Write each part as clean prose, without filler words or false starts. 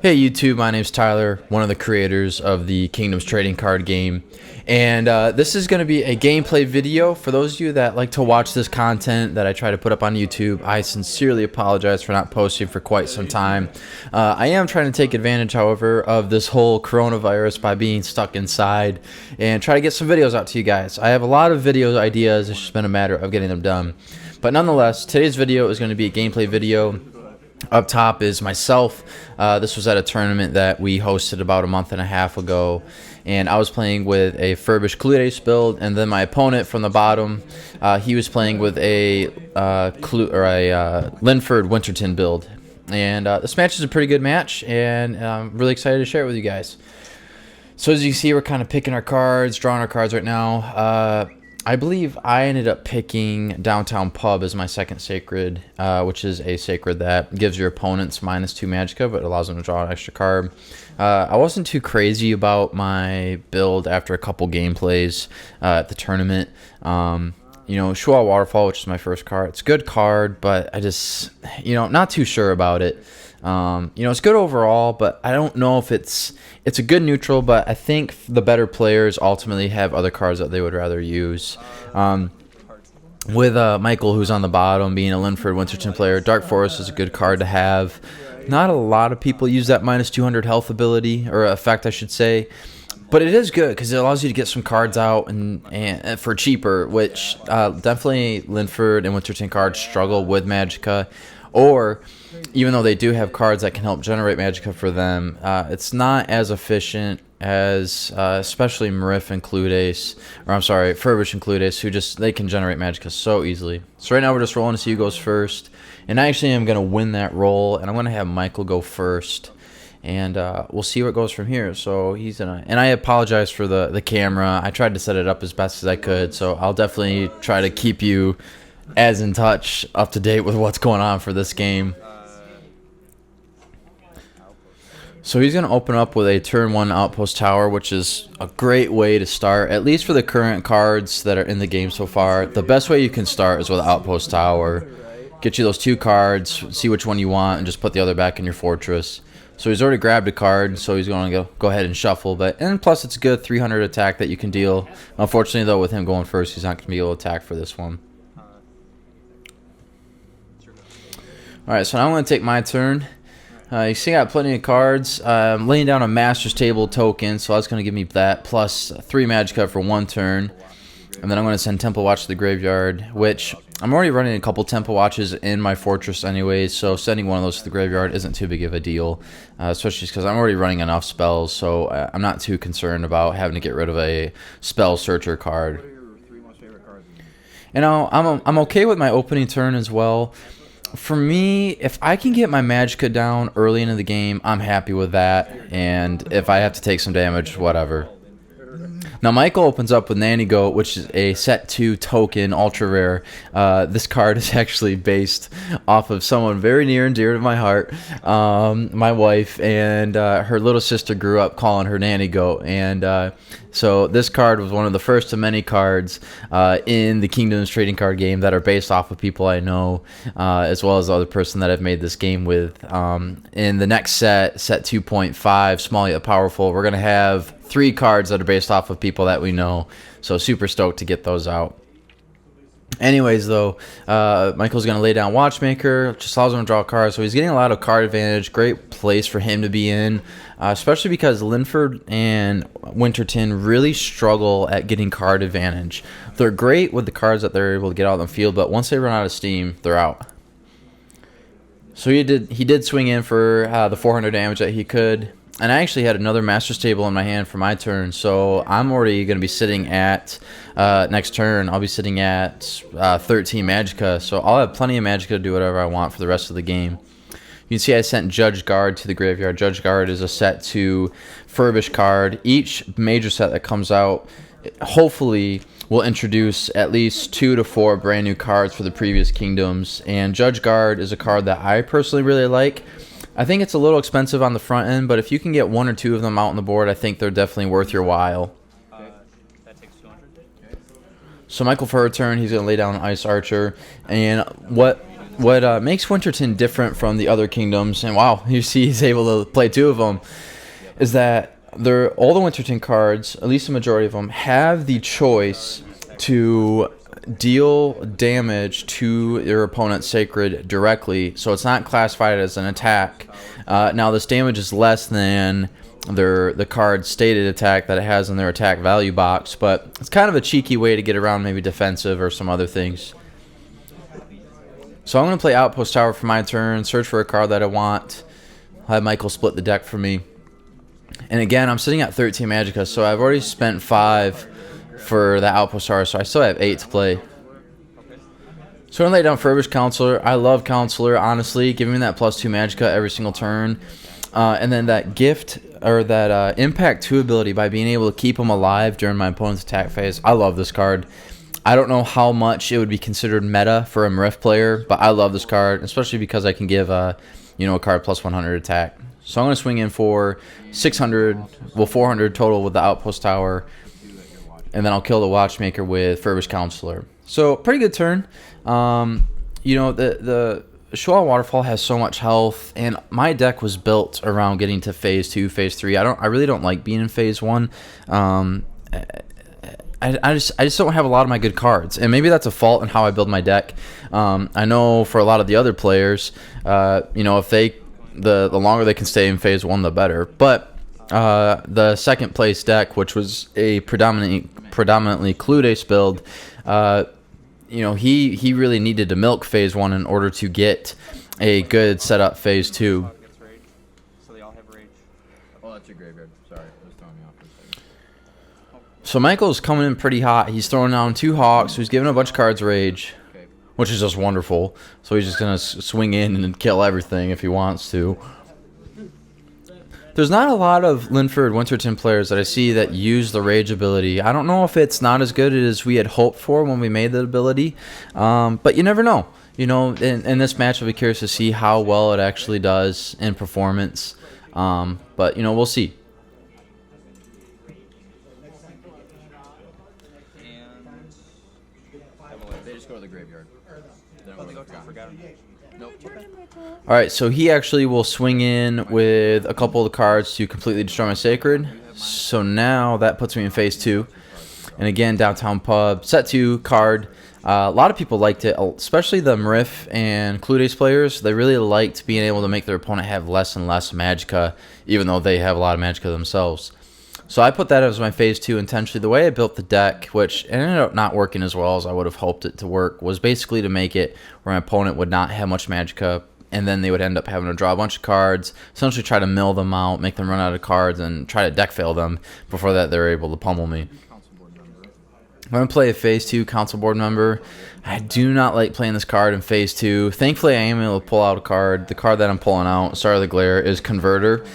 Hey YouTube, my name's Tyler, one of the creators of the Kingdoms trading card game, and this is going to be a gameplay video. For those of you that like to watch this content that I try to put up on YouTube, I sincerely apologize for not posting for quite some time. I am trying to take advantage, however, of this whole coronavirus by being stuck inside and try to get some videos out to you guys. I have a lot of video ideas, it's just been a matter of getting them done. But nonetheless, today's video is going to be a gameplay video. Up top is myself. This was at a tournament that we hosted about a month and a half ago, and I was playing with a Furbish Cludes build, and then my opponent from the bottom, he was playing with a Linford Winterton build. And this match is a pretty good match, and I'm really excited to share it with you guys. So as you see, we're kind of picking our cards, drawing our cards right now. I believe I ended up picking Downtown Pub as my second sacred, which is a sacred that gives your opponents -2 magicka, but allows them to draw an extra card. I wasn't too crazy about my build after a couple gameplays at the tournament. You know, Shual Waterfall, which is my first card. It's a good card, but I just, not too sure about it. It's good overall, but I don't know if it's a good neutral, but I think the better players ultimately have other cards that they would rather use. With Mikel, who's on the bottom, being a Linford Winterton player, Dark Forest is a good card to have. Not a lot of people use that -200 health ability, or effect, I should say. But it is good because it allows you to get some cards out and for cheaper, which definitely Linford and Winterton cards struggle with magicka. Or, even though they do have cards that can help generate magicka for them, it's not as efficient as especially Furbish and Cludes, who they can generate magicka so easily. So right now we're just rolling to see who goes first, and I actually am going to win that roll, and I'm going to have Mikel go first, and we'll see what goes from here. So he's gonna, and I apologize for the camera. I tried to set it up as best as I could, so I'll definitely try to keep you as in touch, up to date with what's going on for this game. So he's going to open up with a turn 1 outpost tower, which is a great way to start, at least for the current cards that are in the game so far. The best way you can start is with outpost tower. Get you those 2 cards, see which one you want, and just put the other back in your fortress. So he's already grabbed a card, so he's going to go ahead and shuffle. And plus, it's a good 300 attack that you can deal. Unfortunately, though, with him going first, he's not going to be able to attack for this one. Alright, so now I'm going to take my turn. You see I got plenty of cards. I'm laying down a Master's Table token, so that's going to give me that, plus 3 magicka for 1 turn. And then I'm going to send Temple Watch to the graveyard, which I'm already running a couple Temple Watches in my fortress anyways, so sending one of those to the graveyard isn't too big of a deal, especially because I'm already running enough spells, so I'm not too concerned about having to get rid of a Spell Searcher card. And I'm okay with my opening turn as well. For me, if I can get my magicka down early into the game, I'm happy with that. And if I have to take some damage, whatever. Now, Mikel opens up with Nanny Goat, which is a set 2 token, ultra rare. This card is actually based off of someone very near and dear to my heart. My wife and her little sister grew up calling her Nanny Goat. And so this card was one of the first of many cards in the Kingdoms trading card game that are based off of people I know, as well as the other person that I've made this game with. In the next set 2.5, Small Yet Powerful, we're going to have 3 cards that are based off of people that we know. So super stoked to get those out. Anyways, though, Mikel's going to lay down Watchmaker, just allows him to draw a card, so he's getting a lot of card advantage. Great place for him to be in, especially because Linford and Winterton really struggle at getting card advantage. They're great with the cards that they're able to get out on the field, but once they run out of steam, they're out. So he did swing in for the 400 damage that he could. And I actually had another Master's Table in my hand for my turn, so I'm already going to be sitting at, next turn, I'll be sitting at 13 magicka, so I'll have plenty of magicka to do whatever I want for the rest of the game. You can see I sent Judge Guard to the graveyard. Judge Guard is a set 2 Furbish card. Each major set that comes out, hopefully, will introduce at least 2 to 4 brand new cards for the previous Kingdoms, and Judge Guard is a card that I personally really like. I think it's a little expensive on the front end, but if you can get 1 or 2 of them out on the board, I think they're definitely worth your while. So Mikel for her turn, he's going to lay down an Ice Archer. And what what makes Winterton different from the other kingdoms, and wow, you see he's able to play 2 of them, is that all the Winterton cards, at least the majority of them, have the choice to deal damage to your opponent's sacred directly, so it's not classified as an attack. Now this damage is less than the card's stated attack that it has in their attack value box, but it's kind of a cheeky way to get around maybe defensive or some other things. So I'm going to play Outpost Tower for my turn, search for a card that I want, have Mikel split the deck for me. And again, I'm sitting at 13 Magicka, so I've already spent 5 for the Outpost Tower, so I still have 8 to play. So I'm going to lay down Furbish Counselor. I love Counselor, honestly, giving me that +2 Magicka every single turn. And then that gift, or that Impact 2 ability by being able to keep them alive during my opponent's attack phase. I love this card. I don't know how much it would be considered meta for a Mriff player, but I love this card, especially because I can give a card +100 attack. So I'm going to swing in for 600, well 400 total with the Outpost Tower, and then I'll kill the Watchmaker with Furbish Counselor. So pretty good turn. The Shual Waterfall has so much health, and my deck was built around getting to phase 2, phase 3. I really don't like being in phase 1. I just don't have a lot of my good cards, and maybe that's a fault in how I build my deck. I know for a lot of the other players, if the longer they can stay in phase 1, the better. But the second place deck, which was a predominantly Cludes build, he really needed to milk phase 1 in order to get a good setup phase 2. So Mikel's coming in pretty hot. He's throwing down 2 Hawks. He's giving a bunch of cards rage, which is just wonderful. So he's just going to swing in and kill everything if he wants to. There's not a lot of Linford Winterton players that I see that use the rage ability. I don't know if it's not as good as we had hoped for when we made the ability, but you never know. In this match, I'll be curious to see how well it actually does in performance. But we'll see. They just go to the graveyard. Nope. Alright, so he actually will swing in with a couple of the cards to completely destroy my sacred. So now that puts me in phase 2. And again, Downtown Pub, set 2 card. A lot of people liked it, especially the Mriff and Cludes players. They really liked being able to make their opponent have less and less Magicka, even though they have a lot of Magicka themselves. So I put that as my phase 2 intentionally. The way I built the deck, which ended up not working as well as I would have hoped it to work, was basically to make it where my opponent would not have much Magicka, and then they would end up having to draw a bunch of cards, essentially try to mill them out, make them run out of cards, and try to deck fail them. Before that, they're able to pummel me. I'm going to play a phase 2 council board member. I do not like playing this card in phase 2. Thankfully, I am able to pull out a card. The card that I'm pulling out, sorry the glare, is Converter.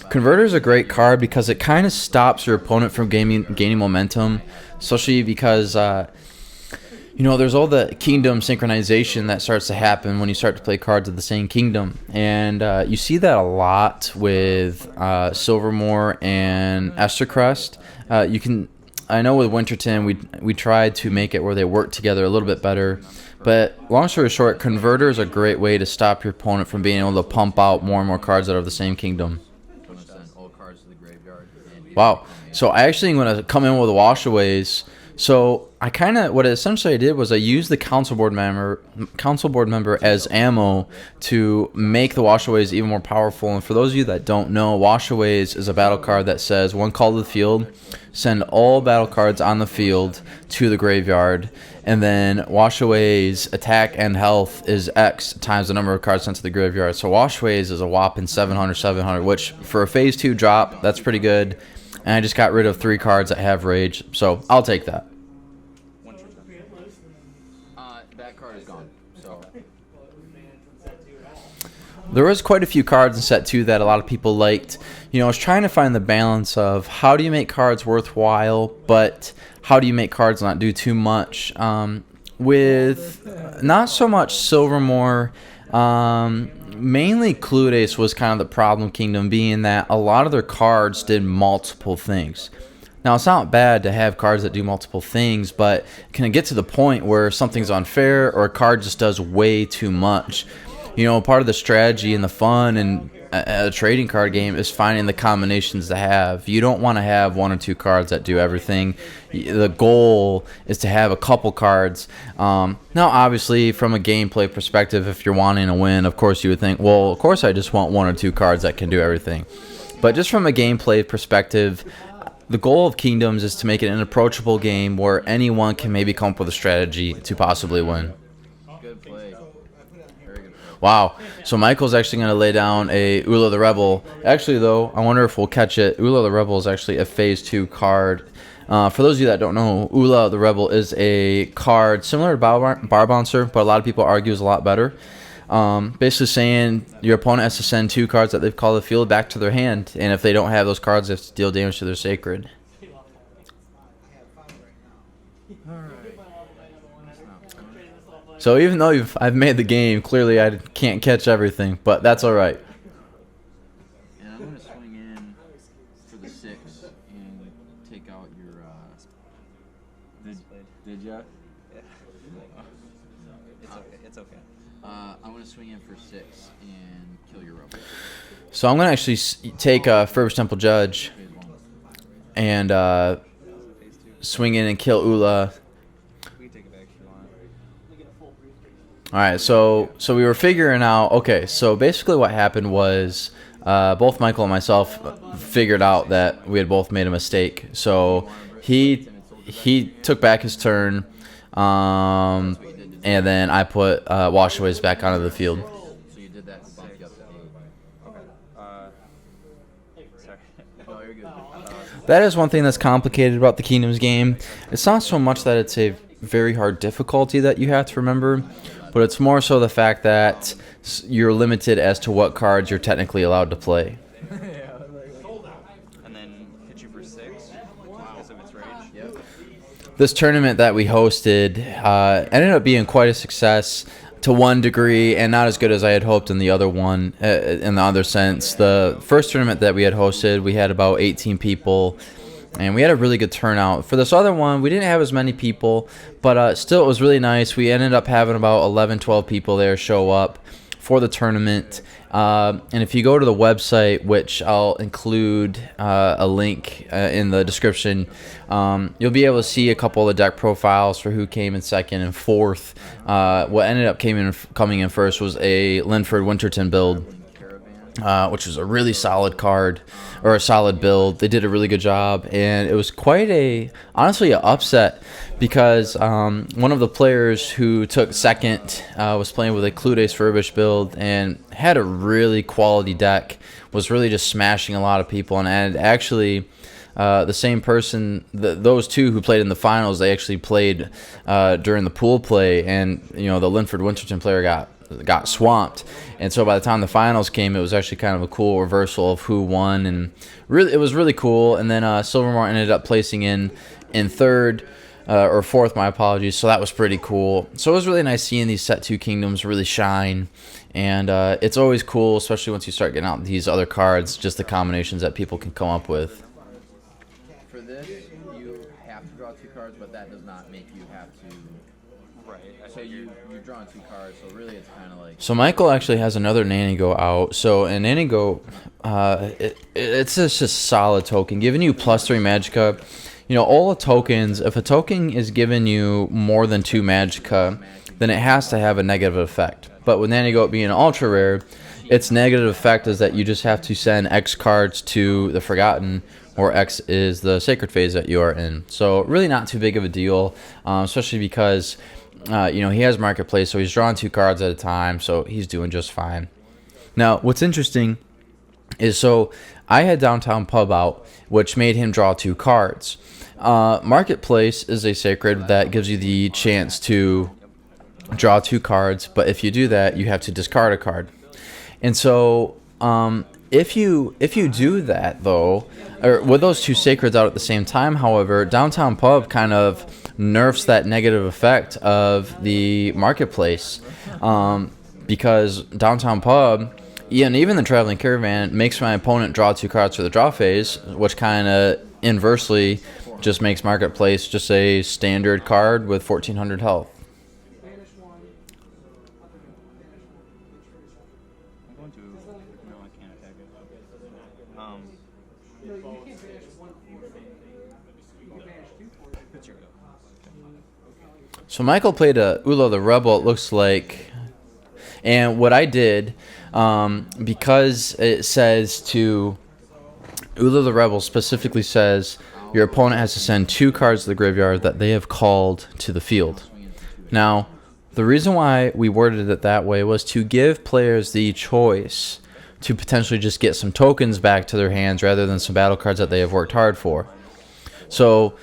Converter is a great card because it kind of stops your opponent from gaining momentum, especially because there's all the kingdom synchronization that starts to happen when you start to play cards of the same kingdom, and you see that a lot with Silvermoor and Estercrest. I know with Winterton we tried to make it where they work together a little bit better, but long story short, Converter is a great way to stop your opponent from being able to pump out more and more cards that are of the same kingdom. Wow. So I actually am going to come in with washaways. So what essentially I did was I used the council board member as ammo to make the washaways even more powerful. And for those of you that don't know, washaways is a battle card that says one call to the field, send all battle cards on the field to the graveyard, and then washaways attack and health is X times the number of cards sent to the graveyard. So washaways is a whopping 700, which for a phase 2 drop, that's pretty good. And I just got rid of 3 cards that have rage, so I'll take that. That card is gone. So there was quite a few cards in set 2 that a lot of people liked. I was trying to find the balance of how do you make cards worthwhile, but how do you make cards not do too much. With not so much Silvermoor, mainly Cludes was kind of the problem kingdom, being that a lot of their cards did multiple things. Now, it's not bad to have cards that do multiple things, but can it get to the point where something's unfair or a card just does way too much? Part of the strategy and the fun and a trading card game is finding the combinations to have. You don't want to have one or two cards that do everything. The goal is to have a couple cards. Now, obviously, from a gameplay perspective, if you're wanting to win, of course you would think, well, of course I just want one or two cards that can do everything. But just from a gameplay perspective, the goal of Kingdoms is to make it an approachable game where anyone can maybe come up with a strategy to possibly win. Good play. Very good play. Wow. So Michael's actually going to lay down a Ula the Rebel. Actually, though, I wonder if we'll catch it. Ula the Rebel is actually a Phase 2 card. For those of you that don't know, Ula the Rebel is a card similar to Bar Bouncer, but a lot of people argue is a lot better. Basically saying your opponent has to send two cards that they've called the field back to their hand, and if they don't have those cards, they have to deal damage to their sacred. So even though I've made the game, clearly I can't catch everything, but that's all right. And I'm going to swing in for the 6 and take out your... Did ya? Yeah. It's okay. I'm going to swing in for 6 and kill your rebel. So I'm going to actually take Furbish Temple Judge Phase 1. and swing in and kill Ula. We can take it back if you want. All right, so we were figuring out. Okay, so basically what happened was both Michael and myself figured out that we had both made a mistake. So he took back his turn, and then I put Washaways back onto the field. So you did that to bump you up to 8. Okay. Sorry. No, you're good. That is one thing that's complicated about the Kingdoms game. It's not so much that it's a very hard difficulty that you have to remember, but it's more so the fact that you're limited as to what cards you're technically allowed to play. And then hit you for 6 because of its rage. Yep. This tournament that we hosted ended up being quite a success to one degree, and not as good as I had hoped in the other one. In the other sense, the first tournament that we had hosted, we had about 18 people, and we had a really good turnout. For this other one, we didn't have as many people, but still it was really nice. We ended up having about 11, 12 people there show up for the tournament. And if you go to the website, which I'll include a link in the description, you'll be able to see a couple of the deck profiles for who came in second and fourth. What ended up coming in first was a Linford Winterton build, which was a really solid card, or a solid build. They did a really good job, and it was quite honestly an upset, because one of the players who took second was playing with a Cludes Furbish build and had a really quality deck, was really just smashing a lot of people, and actually the same person, those two who played in the finals, they actually played during the pool play, and the Linford Winterton player got swamped, and so by the time the finals came, it was actually kind of a cool reversal of who won, and really it was really cool. And then Silvermore ended up placing in third or fourth, my apologies, so that was pretty cool. So it was really nice seeing these set 2 kingdoms really shine, and it's always cool, especially once you start getting out these other cards, just the combinations that people can come up with. For this, you have to draw 2 cards, but that does not make you have to. Right. So you're drawing 2 cards, so really it's kind of like. So Michael actually has another Nanny Go out. So in Nanny Go, it's just a solid token, giving you +3 Magicka. All the tokens, if a token is giving you more than 2 Magicka, then it has to have a negative effect. But with Nanny Go being ultra rare, its negative effect is that you just have to send X cards to the Forgotten, or X is the sacred phase that you are in. So really not too big of a deal, especially because he has Marketplace, so he's drawing 2 cards at a time, so he's doing just fine. Now, what's interesting is, so I had Downtown Pub out, which made him draw 2 cards. Marketplace is a sacred that gives you the chance to draw 2 cards, but if you do that, you have to discard a card. And so if you do that, though, or with those 2 sacreds out at the same time, however, Downtown Pub kind of nerfs that negative effect of the Marketplace, because Downtown Pub, and even the Traveling Caravan, makes my opponent draw 2 cards for the draw phase, which kind of inversely just makes Marketplace just a standard card with 1400 health. I'm going to. No, I can't attack it. It's your go. So Michael played a Ula the Rebel, it looks like. And what I did, because it says to Ula the Rebel specifically says your opponent has to send 2 cards to the graveyard that they have called to the field. Now, the reason why we worded it that way was to give players the choice to potentially just get some tokens back to their hands rather than some battle cards that they have worked hard for. So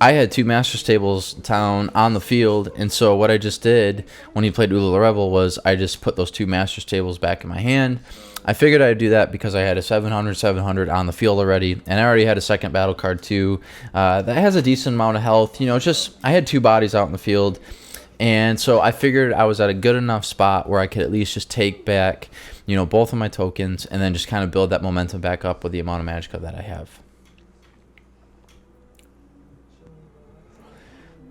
I had 2 Master's Tables down on the field, and so what I just did when he played Ula the Rebel was I just put those 2 Master's Tables back in my hand. I figured I'd do that because I had a 700 on the field already, and I already had a second battle card too that has a decent amount of health. You know, just I had 2 bodies out in the field, and so I figured I was at a good enough spot where I could at least just take back, you know, both of my tokens and then just kind of build that momentum back up with the amount of Magicka that I have.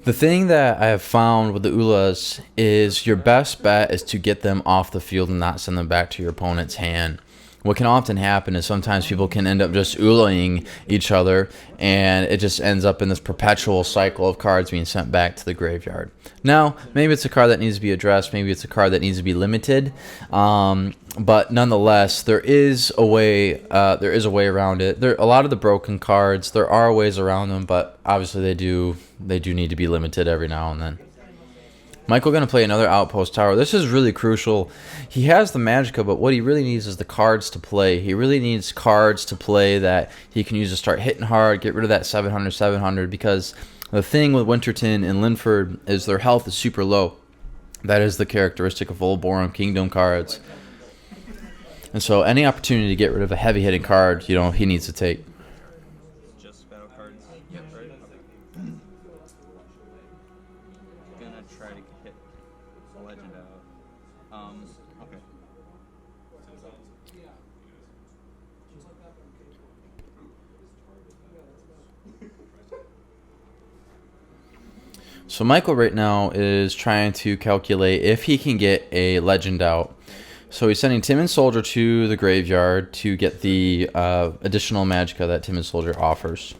The thing that I have found with the Ulas is your best bet is to get them off the field and not send them back to your opponent's hand. What can often happen is sometimes people can end up just Ulaing each other, and it just ends up in this perpetual cycle of cards being sent back to the graveyard. Now, maybe it's a card that needs to be addressed, maybe it's a card that needs to be limited, but nonetheless, there is a way around it. A lot of the broken cards, there are ways around them, but obviously they do need to be limited every now and then. Michael going to play another Outpost Tower. This is really crucial. He has the Magicka, but what he really needs is the cards to play. He really needs cards to play that he can use to start hitting hard, get rid of that 700, because the thing with Winterton and Linford is their health is super low. That is the characteristic of Old Boron Kingdom cards. And so any opportunity to get rid of a heavy-hitting card, you know, he needs to take. Just battle cards. Yep. Right? Okay. Gonna try to hit a legend out. Okay. So Michael right now is trying to calculate if he can get a legend out. So he's sending Timid Soldier to the graveyard to get the additional Magicka that Timid Soldier offers.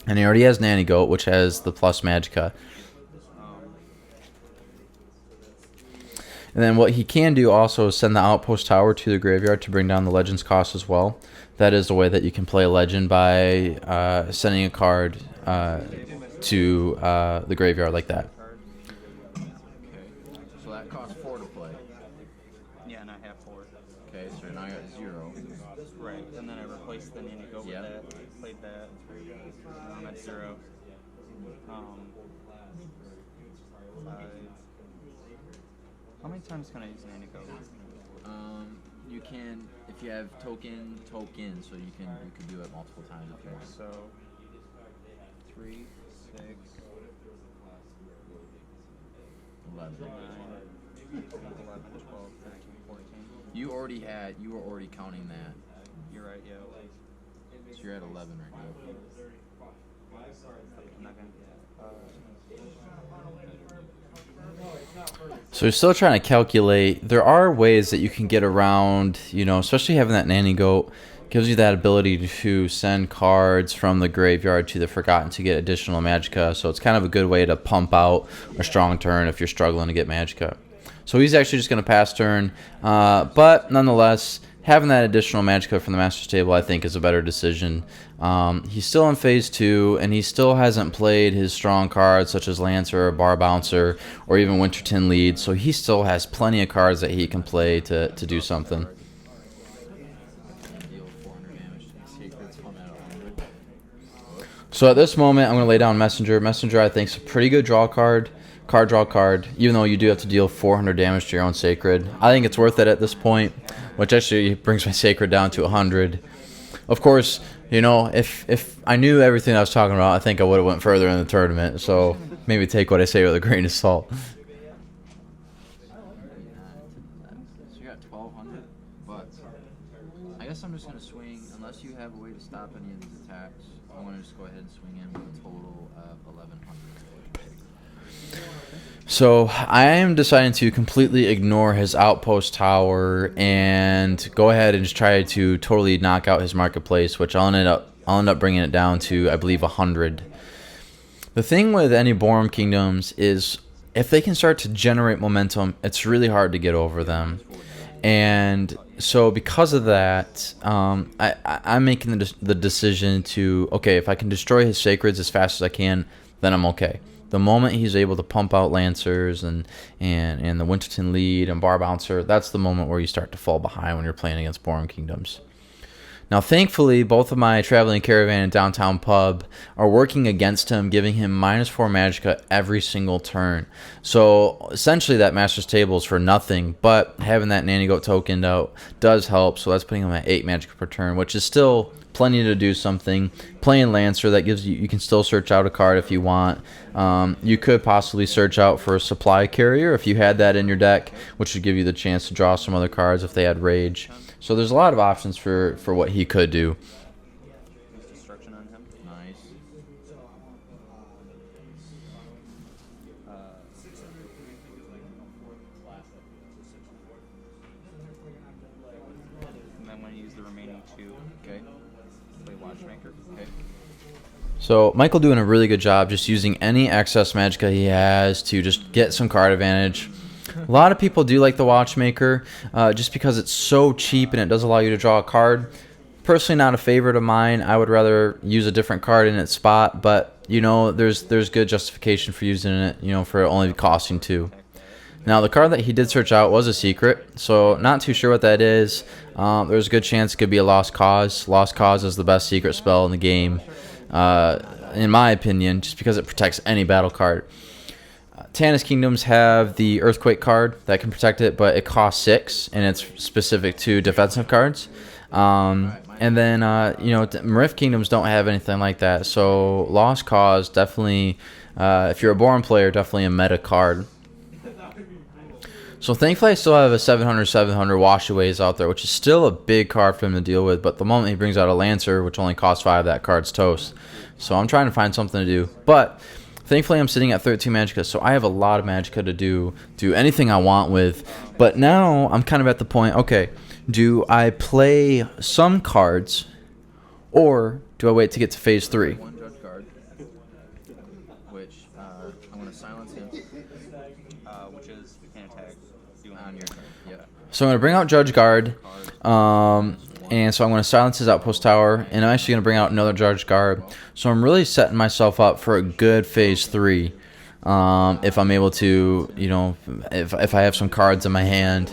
And he already has Nanny Goat, which has the plus Magicka. And then what he can do also is send the Outpost Tower to the graveyard to bring down the Legends cost as well. That is the way that you can play a Legend by sending a card to the graveyard like that. Okay. So that costs 4 to play. Yeah, and I have 4. Okay, so now I got 0. Right. And then I replaced the Nanny Goat with Yep. that. Played that. I'm at 0. 5. How many times can I use Nanny Goat? You can, if you have token, so you can do it multiple times. Okay. So 3, 6, 11. 9, 11, 12, 13, 14. You were already counting that. You're right, yeah. So you're at 11 right now. I'm not gonna. So he's still trying to calculate. There are ways that you can get around, you know, especially having that Nanny Goat gives you that ability to send cards from the graveyard to the Forgotten to get additional Magicka. So it's kind of a good way to pump out a strong turn if you're struggling to get Magicka. So he's actually just going to pass turn. But nonetheless, having that additional Magicka from the Master's Table, I think, is a better decision. He's still in Phase 2, and he still hasn't played his strong cards, such as Lancer or Bar Bouncer, or even Winterton Lead. So he still has plenty of cards that he can play to do something. Deal 400 damage to the Sacred Spawn at 100. So at this moment, I'm going to lay down Messenger. Messenger, I think, is a pretty good draw card. Draw card, even though you do have to deal 400 damage to your own Sacred. I think it's worth it at this point, which actually brings my Sacred down to 100. Of course, you know, if I knew everything I was talking about, I think I would have went further in the tournament. So maybe take what I say with a grain of salt. So you got 1200, but I guess I'm just gonna swing swing, unless you have a way to stop any of these attacks, I want to just go ahead and swing in with a total of 1,100. So I am deciding to completely ignore his outpost tower and go ahead and just try to totally knock out his marketplace, which I'll end up bringing it down to, I believe, 100. The thing with any Borum Kingdoms is if they can start to generate momentum, it's really hard to get over them. And so because of that, I'm making the decision to, okay, if I can destroy his sacreds as fast as I can, then I'm okay. The moment he's able to pump out Lancers and the Winterton lead and Bar Bouncer, that's the moment where you start to fall behind when you're playing against Borum Kingdoms. Now, thankfully, both of my Traveling Caravan and Downtown Pub are working against him, giving him -4 Magicka every single turn. So, essentially, that Master's Table is for nothing, but having that Nanny Goat tokened out does help, so that's putting him at 8 Magicka per turn, which is still plenty to do something. Playing Lancer, that gives you can still search out a card if you want. You could possibly search out for a Supply Carrier if you had that in your deck, which would give you the chance to draw some other cards if they had Rage. So there's a lot of options for what he could do. Destruction on him. Nice. And then when you use the remaining 2, Okay. play Watchmaker. Okay. So Michael doing a really good job just using any excess Magicka he has to just get some card advantage. A lot of people do like the Watchmaker just because it's so cheap and it does allow you to draw a card. Personally, not a favorite of mine. I would rather use a different card in its spot, but you know, there's good justification for using it, you know, for it only costing 2. Now, the card that he did search out was a secret, so not too sure what that is. There's a good chance it could be a Lost Cause. Lost Cause is the best secret spell in the game, in my opinion, just because it protects any battle card. Tanis Kingdoms have the Earthquake card that can protect it, but it costs 6, and it's specific to defensive cards. And then, you know, Marif Kingdoms don't have anything like that. So Lost Cause, definitely, if you're a Borum player, definitely a meta card. So thankfully I still have a 700 Washaways out there, which is still a big card for him to deal with. But the moment he brings out a Lancer, which only costs 5, that card's toast. So I'm trying to find something to do. But thankfully, I'm sitting at 13 Magicka, so I have a lot of Magicka to do anything I want with. But now I'm kind of at the point, okay, do I play some cards, or do I wait to get to phase 3? One Judge Guard, which I'm going to silence him Which is you can't attack. on your turn. Yeah. So I'm going to bring out Judge Guard, and so I'm going to silence his Outpost Tower, and I'm actually going to bring out another Judge Guard. So I'm really setting myself up for a good phase 3, if I'm able to, you know, if I have some cards in my hand.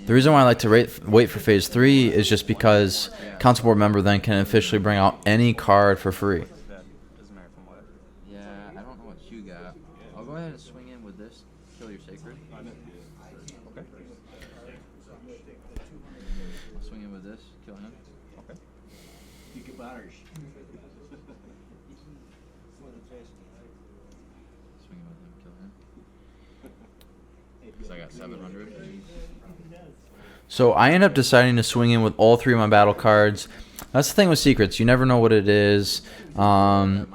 The reason why I like to wait for phase 3 is just because Council Board member then can officially bring out any card for free. That doesn't matter from what. Yeah, I don't know what you got. I'll go ahead and swing in with this. Kill your sacred. Okay. I'll swing in with this. Kill him. Okay. Swing in with him. Kill him. So I got 700. So I end up deciding to swing in with all 3 of my battle cards. That's the thing with secrets. You never know what it is. You know,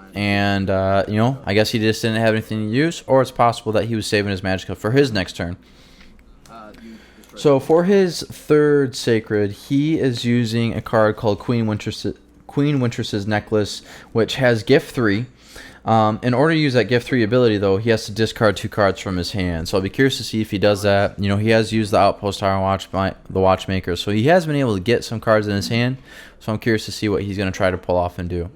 I guess he just didn't have anything to use, or it's possible that he was saving his Magicka for his next turn. So for his 3rd Sacred, he is using a card called Queen Wintress's Necklace, which has Gift 3. In order to use that Gift 3 ability, though, he has to discard 2 cards from his hand. So I'll be curious to see if he does that. You know, he has used the Outpost Tower and the Watchmaker, so he has been able to get some cards in his hand. So I'm curious to see what he's going to try to pull off and do.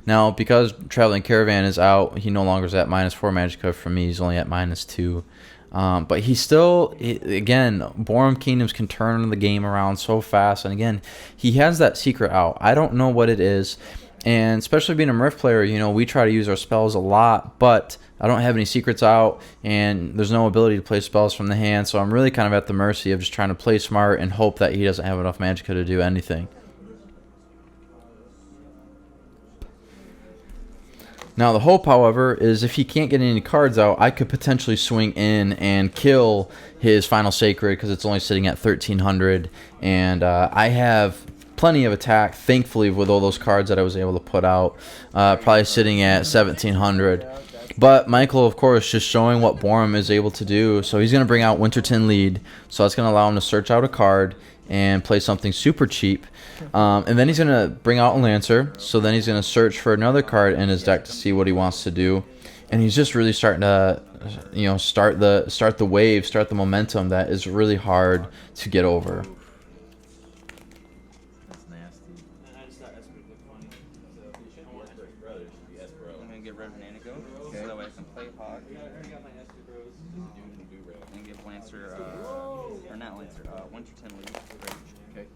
Now, because Traveling Caravan is out, he no longer is at -4 Magicka for me. He's only at -2. But he's still, again, Borum Kingdoms can turn the game around so fast. And again, he has that secret out. I don't know what it is. And especially being a Marif player, you know, we try to use our spells a lot, but I don't have any secrets out, and there's no ability to play spells from the hand, so I'm really kind of at the mercy of just trying to play smart and hope that he doesn't have enough Magicka to do anything. Now, the hope, however, is if he can't get any cards out, I could potentially swing in and kill his final Sacred because it's only sitting at 1,300, and I have plenty of attack, thankfully, with all those cards that I was able to put out. Probably sitting at 1,700. But Mikel, of course, just showing what Borum is able to do. So he's going to bring out Winterton Lead. So that's going to allow him to search out a card and play something super cheap. And then he's going to bring out a Lancer. So then he's going to search for another card in his deck to see what he wants to do. And he's just really starting to, start the wave, start the momentum that is really hard to get over. That's nasty. I'm gonna get rid of Nanigo, so that way I can play Hawk. And give Lancer, or not Lancer, Winterton lead. Okay.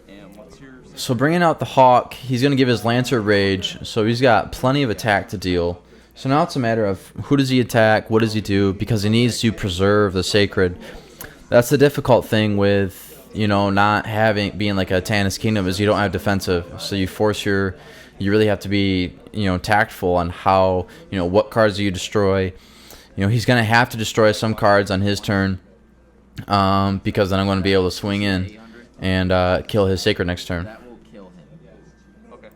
And what's your... So bringing out the Hawk, he's going to give his Lancer Rage, so he's got plenty of attack to deal. So now it's a matter of who does he attack, what does he do, because he needs to preserve the Sacred. That's the difficult thing with, not being like a Tannis Kingdom, is you don't have defensive. So you really have to be, tactful on how, what cards do you destroy. He's going to have to destroy some cards on his turn, because then I'm going to be able to swing in and kill his Sacred next turn. That will kill him. Okay,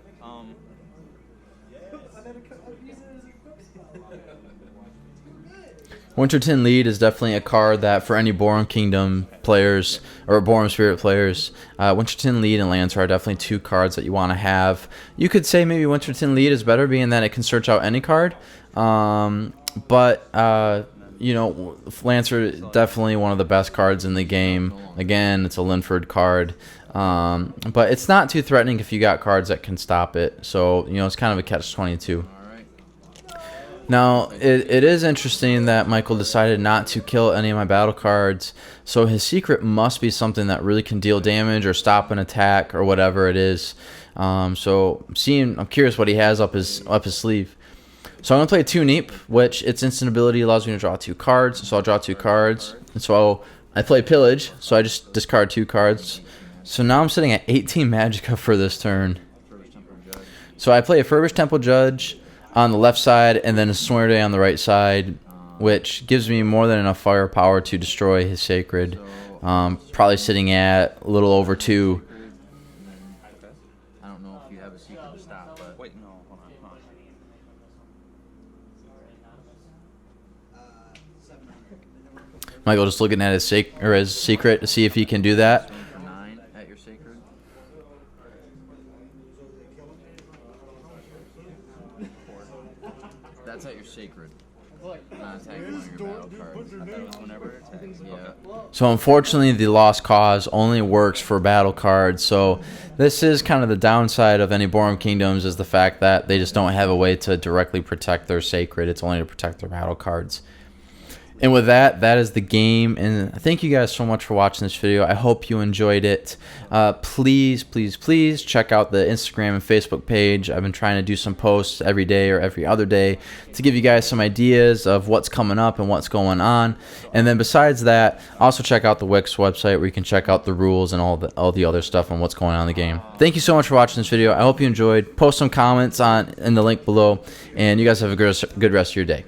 Winterton Lead is definitely a card that for any Borum Kingdom players or Borum Spirit players, Winterton Lead and Lancer are definitely two cards that you want to have. You could say maybe Winterton Lead is better, being that it can search out any card. But Lancer is definitely one of the best cards in the game. Again, it's a Linford card. But it's not too threatening if you got cards that can stop it. So, it's kind of a catch-22. Now, it is interesting that Mikel decided not to kill any of my battle cards, so his secret must be something that really can deal damage or stop an attack or whatever it is. So I'm curious what he has up his sleeve. So I'm going to play 2 Neep, which its instant ability allows me to draw 2 cards, so I'll draw 2 cards. And so I play Pillage, so I just discard 2 cards. So now I'm sitting at 18 Magicka for this turn. So I play a Furbish Temple Judge on the left side, and then a Swerde on the right side, which gives me more than enough firepower to destroy his Sacred. Probably sitting at a little over 2. I don't know if you have a secret to stop, but... wait, no, hold on. Mikel just looking at his secret to see if he can do that. For 9 at your Sacred. That's at your Sacred. Not attacking one of your battle cards. I thought it was whenever it attacks. Yeah. So unfortunately, the Lost Cause only works for battle cards. So this is kind of the downside of any Borum Kingdoms, is the fact that they just don't have a way to directly protect their Sacred. It's only to protect their battle cards. And with that, that is the game. And thank you guys so much for watching this video. I hope you enjoyed it. Please, please, please check out the Instagram and Facebook page. I've been trying to do some posts every day or every other day to give you guys some ideas of what's coming up and what's going on. And then besides that, also check out the Wix website where you can check out the rules and all the other stuff on what's going on in the game. Thank you so much for watching this video. I hope you enjoyed. Post some comments in the link below. And you guys have a good rest of your day.